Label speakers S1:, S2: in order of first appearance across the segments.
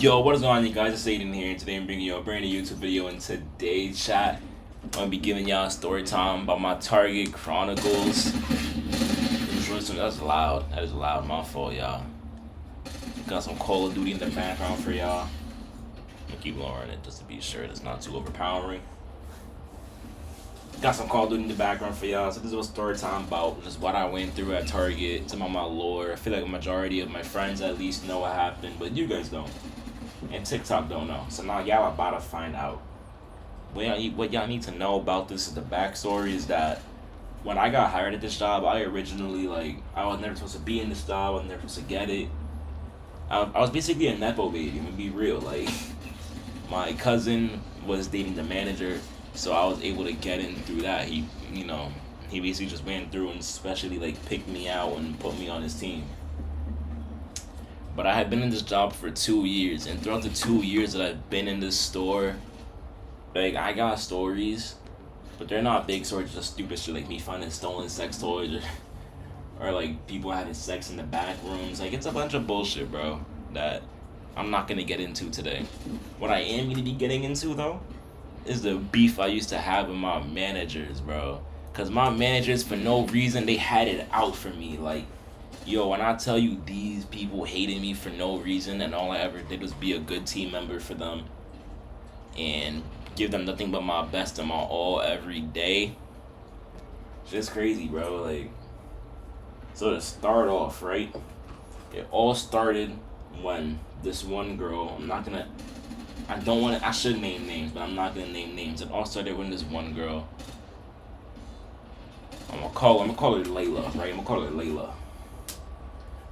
S1: Yo, what is going on, you guys? It's Aiden here, and today I'm bringing you a brand new YouTube video. And today, chat, I'm gonna be giving y'all a story time about my Target Chronicles. That's loud. That is loud. My fault, y'all. Got some Call of Duty in the background for y'all. I'm gonna keep lowering it just to be sure it's not too overpowering. Got some Call of Duty in the background for y'all. So this is a story time about just what I went through at Target. Some of my lore. I feel like a majority of my friends at least know what happened, but you guys don't. And TikTok don't know. So now y'all about to find out. What y'all need to know about this is the backstory is that when I got hired at this job, I originally, I was never supposed to be in this job. I was never supposed to get it. I was basically a Nepo baby, I'm gonna be real. My cousin was dating the manager, so I was able to get in through that. He basically just went through and especially, picked me out and put me on his team. But I had been in this job for 2 years, and throughout the 2 years that I've been in this store, I got stories, but they're not big stories, just stupid shit, like me finding stolen sex toys, or people having sex in the back rooms. It's a bunch of bullshit, bro, that I'm not gonna get into today. What I am gonna be getting into, though, is the beef I used to have with my managers, bro. Cause my managers, for no reason, they had it out for me, yo, when I tell you these people hated me for no reason, and all I ever did was be a good team member for them and give them nothing but my best and my all every day. It's just crazy, bro. So to start off, right? It all started when this one girl, I should name names, but I'm not gonna name names. It all started when this one girl, I'm gonna call her Layla, right? I'm gonna call her Layla.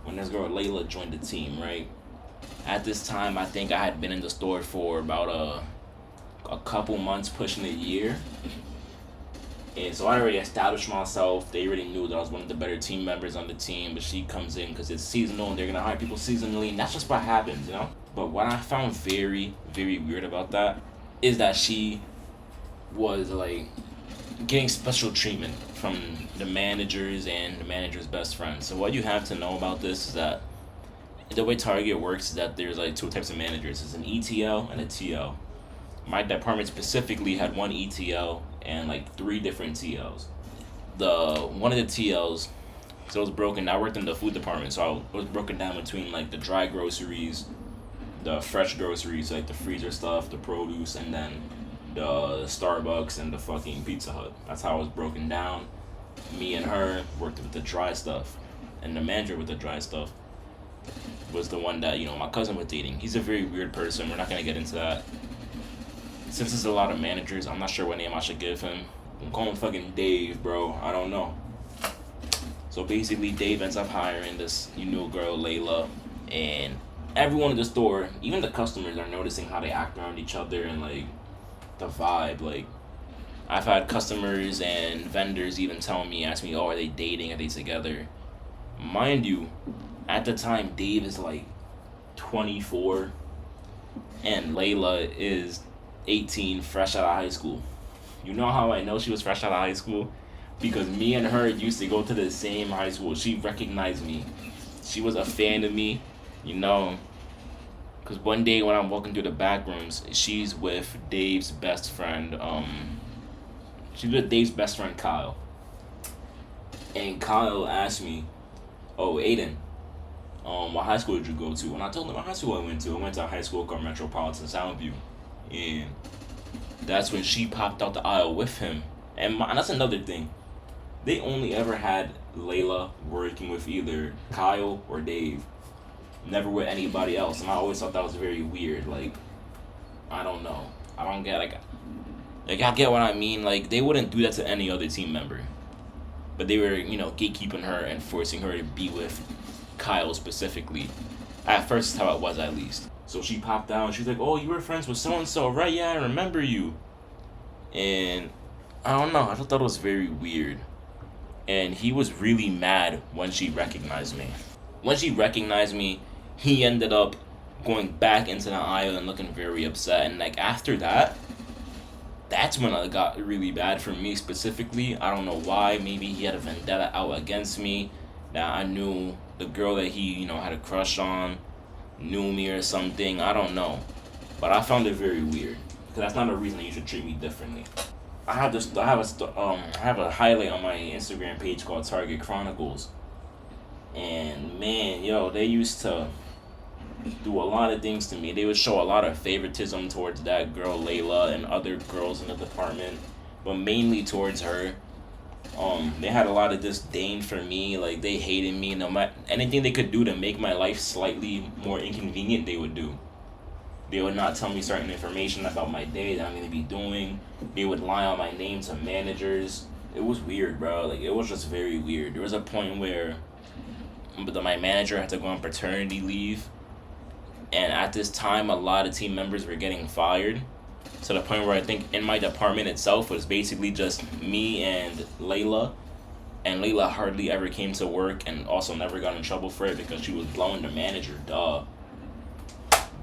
S1: When this girl Layla joined the team, right? At this time, I think I had been in the store for about a couple months, pushing a year. And so I already established myself. They already knew that I was one of the better team members on the team, but she comes in because it's seasonal and they're gonna hire people seasonally, and that's just what happens, But what I found very, very weird about that is that she was getting special treatment from the managers and the manager's best friend. So what you have to know about this is that the way Target works is that there's two types of managers. There's an ETL and a TL. My department specifically had one ETL and 3 different TLs. One of the TLs, so it was broken. I worked in the food department, so it was broken down between the dry groceries, the fresh groceries, the freezer stuff, the produce, and then the Starbucks and the fucking Pizza Hut. That's how it was broken down. Me and her worked with the dry stuff, and the manager with the dry stuff was the one that my cousin was dating. He's a very weird person. We're not gonna get into that. Since there's a lot of managers, I'm not sure what name I should give him. I'm calling him fucking Dave, bro. I don't know. So basically, Dave ends up hiring this new girl, Layla, and everyone in the store, even the customers, are noticing how they act around each other and the vibe. I've had customers and vendors even ask me, oh, are they dating? Are they together? Mind you, at the time, Dave is 24 and Layla is 18, fresh out of high school. You know how I know she was fresh out of high school? Because me and her used to go to the same high school. She recognized me. She was a fan of me, Because one day when I'm walking through the back rooms, she's with Dave's best friend. She's with Dave's best friend, Kyle. And Kyle asked me, oh, Aiden, what high school did you go to? And I told him what high school I went to a high school called Metropolitan Soundview. And that's when she popped out the aisle with him. And that's another thing. They only ever had Layla working with either Kyle or Dave. Never with anybody else. And I always thought that was very weird. I don't know. I don't get, I get what I mean. They wouldn't do that to any other team member. But they were, gatekeeping her and forcing her to be with Kyle specifically. At first, that's how it was, at least. So she popped out and she's like, oh, you were friends with so-and-so, right? Yeah, I remember you. And I don't know. I thought that was very weird. And he was really mad when she recognized me. When she recognized me, he ended up going back into the aisle and looking very upset. And after that, that's when it got really bad for me specifically. I don't know why. Maybe he had a vendetta out against me. That I knew the girl that he, had a crush on knew me or something. I don't know, but I found it very weird because that's not a reason that you should treat me differently. I have this. I have a highlight on my Instagram page called Target Chronicles, and man, yo, they used to do a lot of things to me. They would show a lot of favoritism towards that girl Layla and other girls in the department, but mainly towards her. They had a lot of disdain for me. Like they hated me. No matter anything they could do to make my life slightly more inconvenient, they would do. They would not tell me certain information about my day that I'm gonna be doing. They would lie on my name to managers. It was weird, bro. Like it was just very weird. There was a point where my manager had to go on paternity leave, and at this time, a lot of team members were getting fired. To the point where I think in my department itself was basically just me and Layla. And Layla hardly ever came to work and also never got in trouble for it because she was blowing the manager, duh.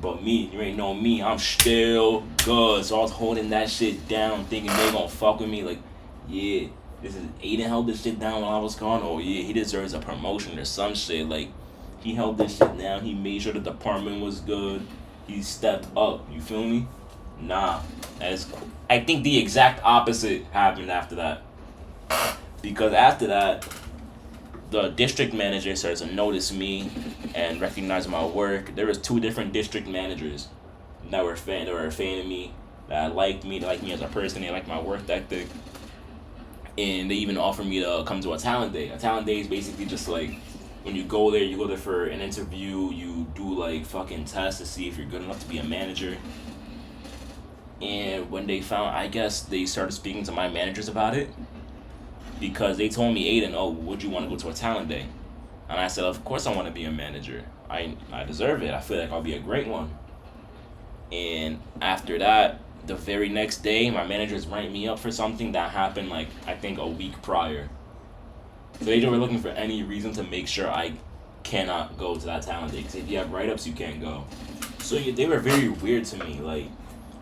S1: But me, you ain't know me, I'm still good. So I was holding that shit down, thinking they gonna fuck with me. Like, yeah, this is Aiden held this shit down while I was gone. Oh yeah, he deserves a promotion or some shit. Like, he held this shit down. He made sure the department was good. He stepped up. You feel me? Nah, I think the exact opposite happened after that. Because after that, the district manager started to notice me and recognize my work. There was 2 different district managers that were a fan of me, that liked me, as a person. They liked my work ethic, and they even offered me to come to a talent day. A talent day is basically just like when you go there for an interview. You do like fucking tests to see if you're good enough to be a manager. And when they found, I guess they started speaking to my managers about it, because they told me, Aiden, oh, would you want to go to a talent day? And I said, of course I want to be a manager. I deserve it. I feel like I'll be a great one. And after that, the very next day, my managers ranked me up for something that happened like I think a week prior. So they were looking for any reason to make sure I cannot go to that talent day, because if you have write-ups, you can't go. So yeah, they were very weird to me. Like,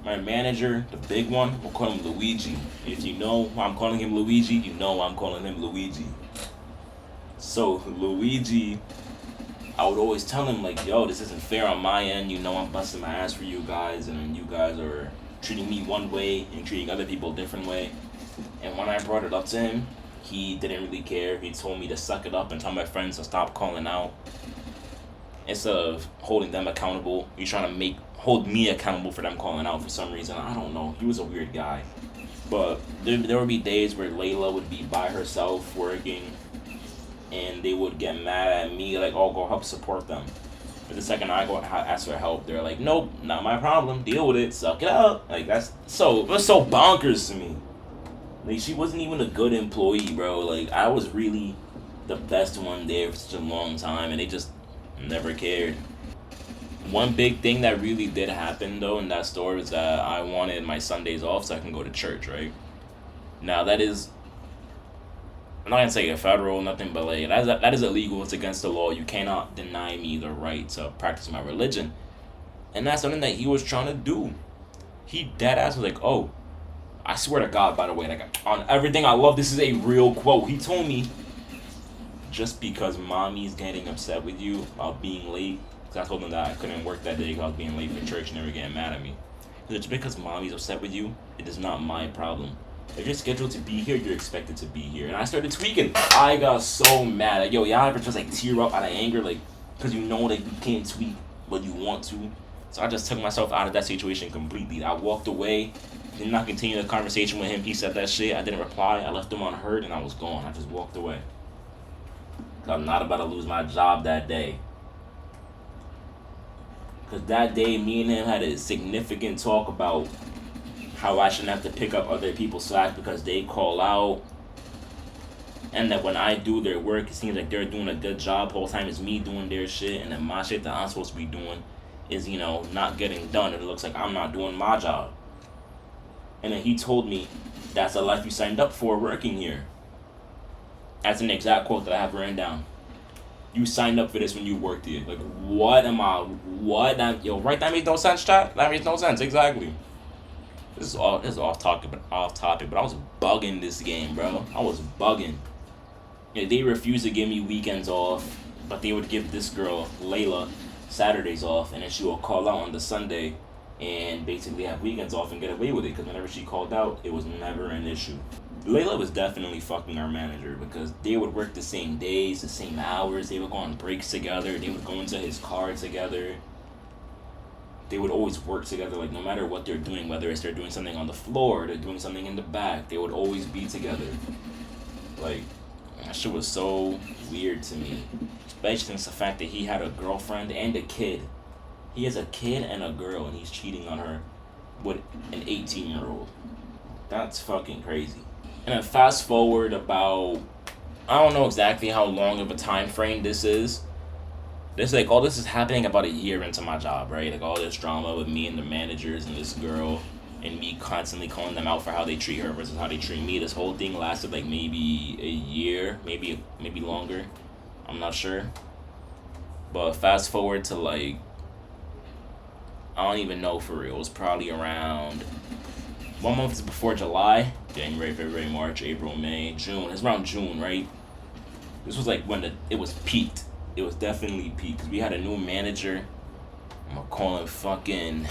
S1: my manager, the big one, we'll call him Luigi. If you know why I'm calling him Luigi, you know why I'm calling him Luigi. So Luigi, I would always tell him like, yo, this isn't fair on my end. You know I'm busting my ass for you guys, and you guys are treating me one way and treating other people a different way. And when I brought it up to him, he didn't really care. He told me to suck it up and tell my friends to stop calling out. Instead of holding them accountable, he's trying to hold me accountable for them calling out for some reason. I don't know. He was a weird guy. But there would be days where Layla would be by herself working, and they would get mad at me, like, oh, go help support them. But the second I go ask for help, they're like, nope, not my problem. Deal with it. Suck it up. Like, it was so bonkers to me. Like, she wasn't even a good employee, bro. Like, I was really the best one there for such a long time, and they just never cared. One big thing that really did happen, though, in that store was that I wanted my Sundays off so I can go to church, right? Now, that is, I'm not gonna say a federal, nothing, but like, that is illegal. It's against the law. You cannot deny me the right to practice my religion. And that's something that he was trying to do. He dead ass was like, oh, I swear to God, by the way, like, on everything I love, this is a real quote. He told me, just because mommy's getting upset with you about being late, because I told them that I couldn't work that day because I was being late for church and they were getting mad at me. Just because mommy's upset with you, it is not my problem. If you're scheduled to be here, you're expected to be here. And I started tweaking. I got so mad. Like, yo, y'all ever just like tear up out of anger, like, because you know that you can't tweet what you want to. So I just took myself out of that situation completely. I walked away, did not continue the conversation with him. He said that shit. I didn't reply. I left him unheard and I was gone. I just walked away. I'm not about to lose my job that day. Because that day, me and him had a significant talk about how I shouldn't have to pick up other people's slack because they call out. And that when I do their work, it seems like they're doing a good job. The whole time it's me doing their shit. And then my shit that I'm supposed to be doing is, not getting done. And it looks like I'm not doing my job. And then he told me, that's the life you signed up for working here. That's an exact quote that I have written down. You signed up for this when you worked here. Like, what? Yo, right? That makes no sense, chat. That makes no sense. Exactly. This is off topic, but I was bugging this game, bro. I was bugging. Yeah, they refused to give me weekends off, but they would give this girl, Layla, Saturdays off, and then she would call out on the Sunday and basically have weekends off and get away with it, because whenever she called out, it was never an issue. Layla was definitely fucking our manager, because they would work the same days, the same hours, they would go on breaks together, they would go into his car together. They would always work together, like no matter what they're doing, whether it's they're doing something on the floor, they're doing something in the back, they would always be together. Like, that shit was so weird to me. Especially since the fact that he had a girlfriend and a kid. He has a kid and a girl, and he's cheating on her with an 18-year-old. That's fucking crazy. And then fast forward about, I don't know exactly how long of a time frame this is. This like all this is happening about a year into my job, right? Like all this drama with me and the managers and this girl, and me constantly calling them out for how they treat her versus how they treat me. This whole thing lasted like maybe a year, maybe longer. I'm not sure. But fast forward to like, I don't even know for real. It was probably around 1 month before July, January, February, March, April, May, June. It's around June, right? This was like when it was peaked. It was definitely peaked, because we had a new manager. I'm gonna call him fucking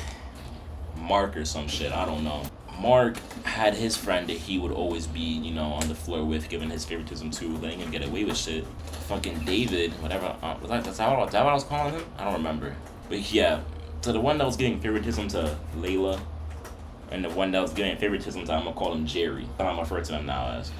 S1: Mark or some shit. I don't know. Mark had his friend that he would always be, you know, on the floor with, giving his favoritism to, letting him get away with shit. Fucking David, whatever. Was that what I was calling him? I don't remember. But yeah, so the one that was giving favoritism to Layla, and the one that was giving favoritism to, I'm gonna call him Jerry. That's what I'm referring to him now as.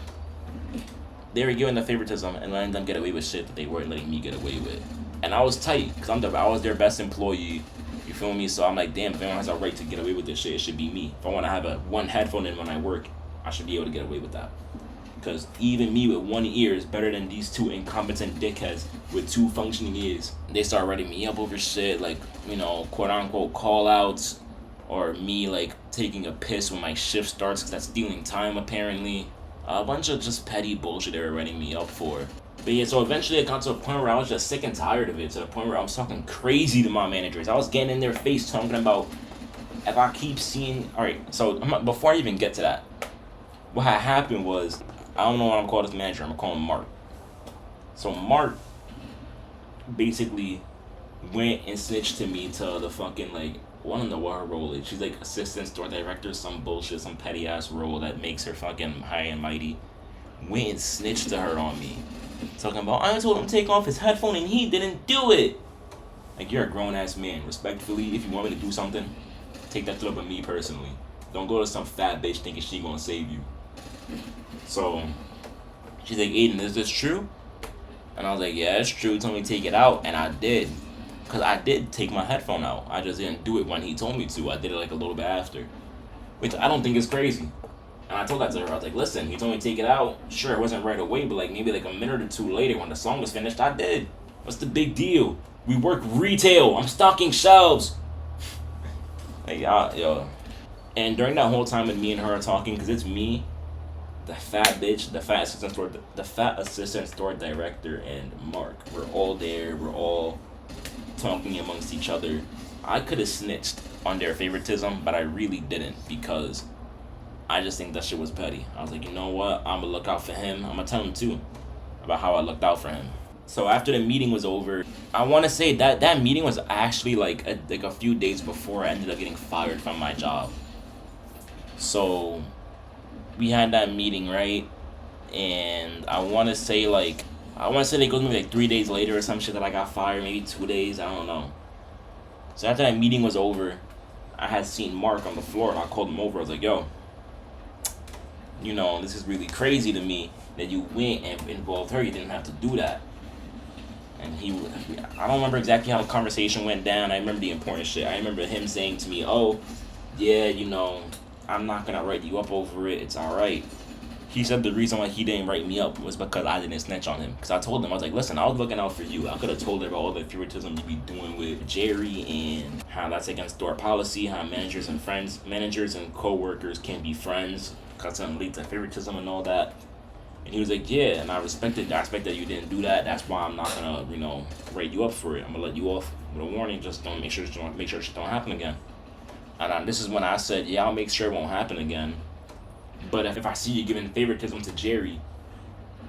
S1: They were giving the favoritism and letting them get away with shit that they weren't letting me get away with. And I was tight, because I was their best employee. You feel me? So I'm like, damn, if anyone has a right to get away with this shit, it should be me. If I want to have one headphone in when I work, I should be able to get away with that. Because even me with one ear is better than these two incompetent dickheads with two functioning ears. They start writing me up over shit, like, you know, quote unquote call outs, or me like taking a piss when my shift starts, because that's stealing time apparently. A bunch of just petty bullshit they were writing me up for. But yeah, so eventually it got to a point where I was just sick and tired of it, to the point where I was talking crazy to my managers. I was getting in their face talking about, if I keep seeing... Alright, so before I even get to that, what had happened was, I don't know what I'm calling this manager, I'm gonna call him Mark. So Mark basically went and snitched to me to the fucking, like, I don't know what her role is. She's like assistant store director, some bullshit, some petty ass role that makes her fucking high and mighty. Went and snitched to her on me. Talking about, I told him to take off his headphone and he didn't do it. Like, you're a grown ass man. Respectfully, if you want me to do something, take that shit up with me personally. Don't go to some fat bitch thinking she gonna save you. So, she's like, Aiden, is this true? And I was like, yeah, it's true. He told me to take it out, and I did. Because I did take my headphone out. I just didn't do it when he told me to. I did it like a little bit after. Which I don't think is crazy. And I told that to her. I was like, listen, he told me to take it out. Sure, it wasn't right away, but like maybe like a minute or two later when the song was finished, I did. What's the big deal? We work retail. I'm stocking shelves. Like, yo. And during that whole time with me and her talking, because it's me, the fat bitch, the fat assistant store director, and Mark. We're all there. We're all talking amongst each other. I could have snitched on their favoritism, but I really didn't, because I just think that shit was petty. I was like, you know what? I'm gonna look out for him. I'm gonna tell him too about how I looked out for him. So after the meeting was over, I want to say that meeting was actually like a few days before I ended up getting fired from my job. So we had that meeting, right? And I want to say they goes maybe like 3 days later or some shit that I got fired, maybe 2 days, I don't know. So after that meeting was over, I had seen Mark on the floor, and I called him over. I was like, yo, you know, this is really crazy to me that you went and involved her. You didn't have to do that. And I don't remember exactly how the conversation went down. I remember the important shit. I remember him saying to me, oh, yeah, you know, I'm not going to write you up over it. It's all right. He said the reason why he didn't write me up was because I didn't snitch on him. Because I told him, I was like, listen, I was looking out for you. I could have told her about all the favoritism you be doing with Jerry and how that's against store policy, how managers and co-workers can't be friends because it leads to favoritism and all that. And he was like, yeah, and I respected the aspect that you didn't do that. That's why I'm not going to, you know, write you up for it. I'm going to let you off with a warning. Just don't make sure it don't happen again. And this is when I said, yeah, I'll make sure it won't happen again. But if I see you giving favoritism to Jerry,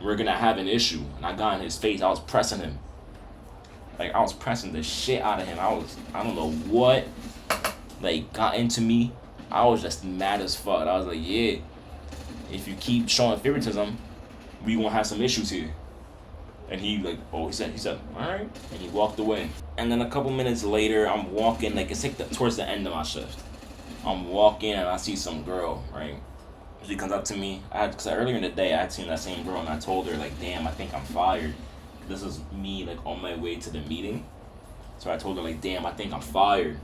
S1: we're going to have an issue. And I got in his face. I was pressing him. Like, I was pressing the shit out of him. I don't know what, like, got into me. I was just mad as fuck. I was like, yeah, if you keep showing favoritism, we gonna have some issues here. And he like, oh, he said, all right, and he walked away. And then a couple minutes later, I'm walking, like it's like towards the end of my shift. I'm walking and I see some girl, right? She comes up to me. Cause earlier in the day, I had seen that same girl and I told her like, damn, I think I'm fired. This is me like on my way to the meeting. So I told her like, damn, I think I'm fired.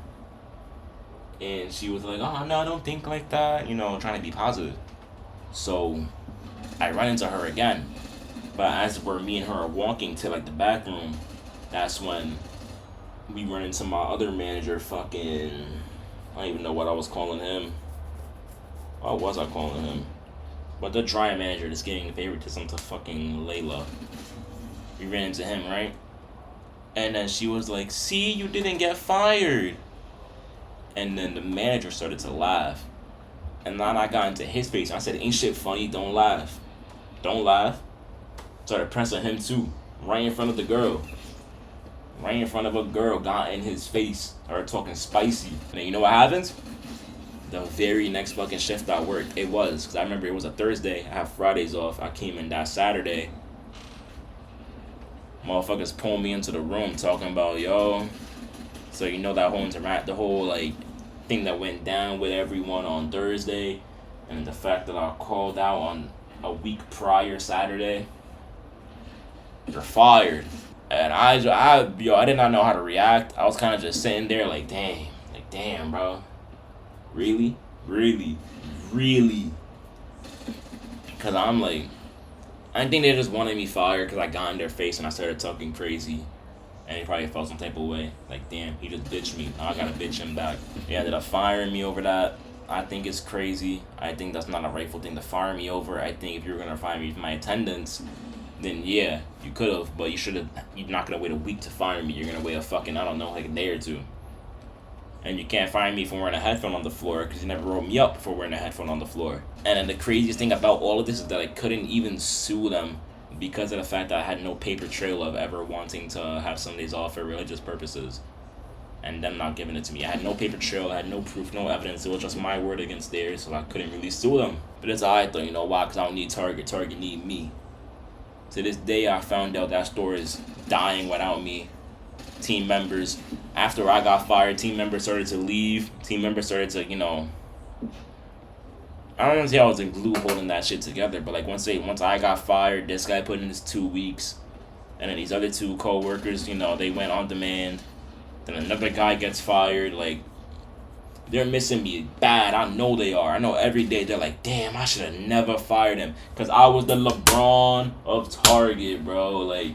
S1: And she was like, oh no, I don't think like that, you know, trying to be positive. So I run into her again. But as me and her are walking to like the bathroom, that's when we run into my other manager, fucking, I don't even know what I was calling him. What was I calling him? But the dry manager that's giving favoritism to fucking Layla. We ran into him, right? And then she was like, see, you didn't get fired. And then the manager started to laugh. And then I got into his face. I said, ain't shit funny, don't laugh. Don't laugh. Started pressing him too, right in front of the girl. Right in front of a girl, got in his face, started talking spicy. And then you know what happens? The very next fucking shift I worked, it was, because I remember it was a Thursday, I have Fridays off, I came in that Saturday. Motherfuckers pulled me into the room talking about, yo, so you know that whole like thing that went down with everyone on Thursday, and the fact that I called out on a week prior Saturday. You're fired. And I did not know how to react. I was kind of just sitting there like, damn, bro. Really? Because I'm like, I think they just wanted me fired because I got in their face and I started talking crazy. And he probably felt some type of way. Like, damn, he just bitched me. Now I gotta bitch him back. They ended up firing me over that. I think it's crazy. I think that's not a rightful thing to fire me over. I think if you were gonna fire me for my attendance, then yeah, you could have, but you're not gonna wait a week to fire me. You're gonna wait a fucking, I don't know, like a day or two. And you can't fire me for wearing a headphone on the floor because you never wrote me up for wearing a headphone on the floor. And then the craziest thing about all of this is that I couldn't even sue them because of the fact that I had no paper trail of ever wanting to have Sundays off for religious purposes. And them not giving it to me. I had no paper trail, I had no proof, no evidence. It was just my word against theirs, so I couldn't really sue them. But it's alright though, you know why? Because I don't need Target. Target need me. To this day, I found out that store is dying without me. Team members, after I got fired, team members started to leave. Team members started to, you know, I don't want to say I was in glue holding that shit together, but like once I got fired, this guy put in his 2 weeks, and then these other two co-workers, you know, they went on demand. Then another guy gets fired. Like, they're missing me bad. I know they are. I know every day they're like, damn, I should have never fired him. Because I was the LeBron of Target, bro. Like,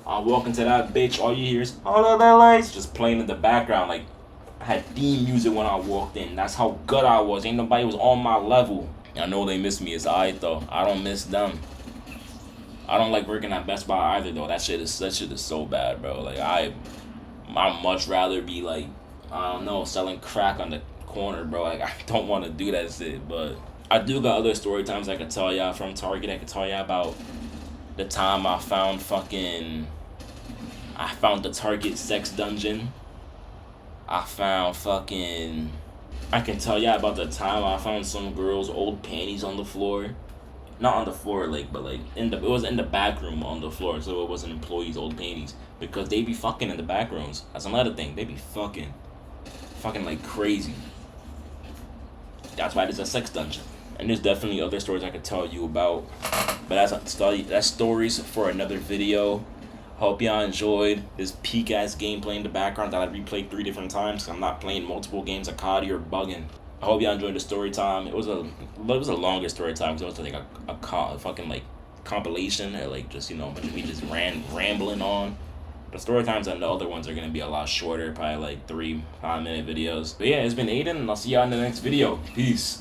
S1: I walk into that bitch, all you hear is, all the lights just playing in the background. Like, I had theme music when I walked in. That's how good I was. Ain't nobody was on my level. I know they miss me. It's alright, though. I don't miss them. I don't like working at Best Buy either, though. That shit is so bad, bro. Like, I'd much rather be, like, I don't know, selling crack on the corner, bro. Like, I don't want to do that shit, but I do got other story times I could tell y'all from Target. I could tell y'all about the time I found the Target sex dungeon. I can tell y'all about the time I found some girl's old panties on the floor. Not on the floor, like, but like it was in the back room on the floor, so it wasn't employees' old panties. Because they be fucking in the back rooms. That's another thing. They be fucking like crazy. That's why there's a sex dungeon. And there's definitely other stories I could tell you about. But that's stories for another video. Hope y'all enjoyed this peak ass gameplay in the background that I replayed 3 different times. Cause I'm not playing multiple games of COD or bugging. I hope y'all enjoyed the story time. It was a longer story time because it was like a fucking like compilation or like just, you know, me just rambling on. The story times and the other ones are gonna be a lot shorter, probably like 3-5 minute videos. But yeah, it's been Aiden, and I'll see y'all in the next video. Peace.